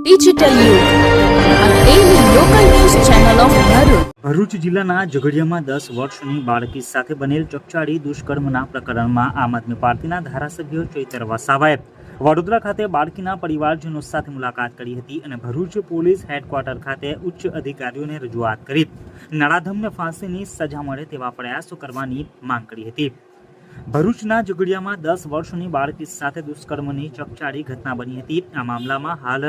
Digital યુગ આ daily local news channel of Bharuch. Bharuch જિલ્લાના ઝઘડિયામાં 10 વર્ષની બાળકી સાથે બનેલ ચકચારી દુષ્કર્મના પ્રકરણમાં આમ આદમી પાર્ટીના ધારાસભ્ય ચૈતર વસાવાએ વડોદરા ખાતે બાળકીના પરિવારજનો સાથે મુલાકાત કરી હતી અને ભરૂચ પોલીસ હેડક્વાર્ટર ખાતે ઉચ્ચ અધિકારીઓને રજૂઆત કરી નરાધમને ફાંસીની સજા મળે તેવા પ્રયાસો કરવાની માંગ કરી હતી. ભરૂચના ઝઘડિયામાં 10 વર્ષની બાળકી સાથે દુષ્કર્મની ચકચારી ઘટના બની હતી. આ મામલામાં હાલ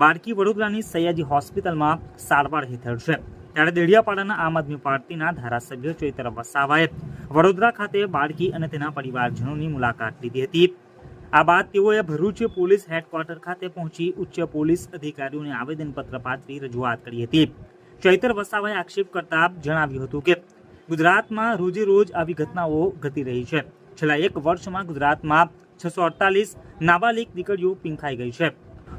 બાળકી વડોદરાની સયાજી હોસ્પિટલમાં સારવાર હેઠળ છે. ત્યારે દેડિયાપાડાના આમ આદમી પાર્ટીના ધારાસભ્ય ચૈતર વસાવાએ વડોદરા ખાતે બાળકી અને તેના પરિવારજનોની મુલાકાત લીધી હતી. આ બાદ તેઓએ ભરૂચ પોલીસ હેડક્વાર્ટર ખાતે પહોંચી ઉચ્ચ પોલીસ અધિકારીઓને આવેદનપત્ર પાઠવી રજૂઆત કરી હતી. ચૈતર વસાવાએ આક્ષેપ કરતા જણાવ્યું હતું કે ગુજરાતમાં રોજે રોજ આવી ઘટનાઓ ઘટી રહી છે. છેલ્લા 1 વર્ષમાં ગુજરાતમાં 648 નાબાલિગ દીકરીઓ પીંખાઈ ગઈ છે.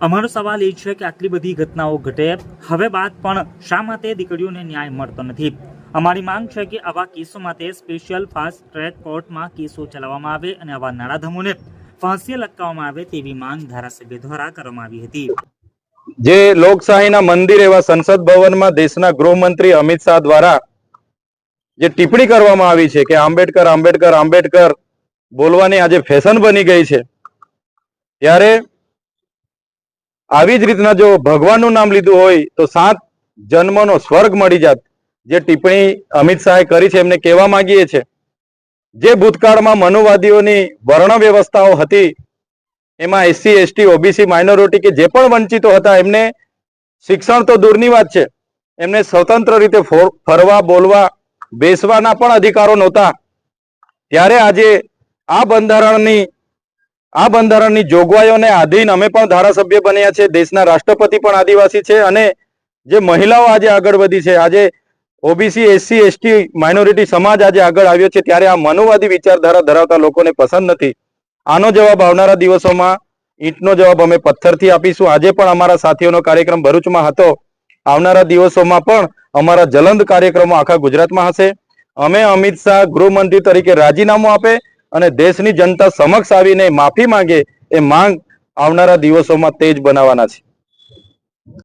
અમારો સવાલ એ છે કે આટલી બધી ઘટનાઓ ઘટે હવે બાદ પણ શા માટે દીકરીઓને ન્યાય મળતો નથી? અમારી માંગ છે કે આવા કેસો માટે સ્પેશિયલ ફાસ્ટ ટ્રેક કોર્ટમાં કેસો ચલાવવામાં આવે અને આવા નરાધમોને ફાંસીએ લટકાવવામાં આવે તેવી માંગ ધારાસભ્ય દ્વારા કરવામાં આવી હતી. જે લોકશાહીના મંદિર એવા સંસદ ભવનમાં દેશના ગૃહમંત્રી અમિત શાહ દ્વારા જે ટિપ્પણી કરવામાં આવી છે કે આંબેડકર આંબેડકર આંબેડકર બોલવાની આજે ફેશન બની ગઈ છે, ત્યારે આવી જ રીતના જો ભગવાનનું નામ લીધું હોય તો 7 જન્મનો સ્વર્ગ મળી જાત, જે ટિપ્પણી અમિત શાહે કરી છે એમને કહેવા માંગીએ છે. જે ભૂતકાળમાં મનુવાદીઓની વર્ણ વ્યવસ્થાઓ હતી એમાં SC ST OBC માઇનોરિટી કે જે પણ વંચિતો હતા એમને શિક્ષણ તો દૂરની વાત છે, એમને સ્વતંત્ર રીતે ફરવા બોલવા બેસવાના પણ અધિકારો નહોતા. ત્યારે આજે આ બંધારણની જોગવાઈઓને આધીન અમે પણ ધારાસભ્ય બન્યા છે. દેશના રાષ્ટ્રપતિ પણ આદિવાસી છે અને જે મહિલાઓ આજે આગળ વધી છે, આજે OBC SC ST માઇનોરિટી સમાજ આજે આગળ આવ્યો છે, ત્યારે આ મનુવાદી વિચારધારા ધરાવતા લોકોને પસંદ નથી. આનો જવાબ આવનારા દિવસોમાં ઈંટનો જવાબ અમે પથ્થરથી આપીશું. આજે પણ અમારા સાથીઓનો કાર્યક્રમ ભરૂચમાં હતો. આવનારા દિવસોમાં પણ અમારા જલંદ કાર્યક્રમો આખા ગુજરાતમાં હશે. અમે અમિત શાહ ગૃહમંત્રી તરીકે રાજીનામું આપે અને દેશની જનતા સમક્ષ આવીને માફી માંગે એ માંગ આવનારા દિવસોમાં તેજ બનાવવાના છે.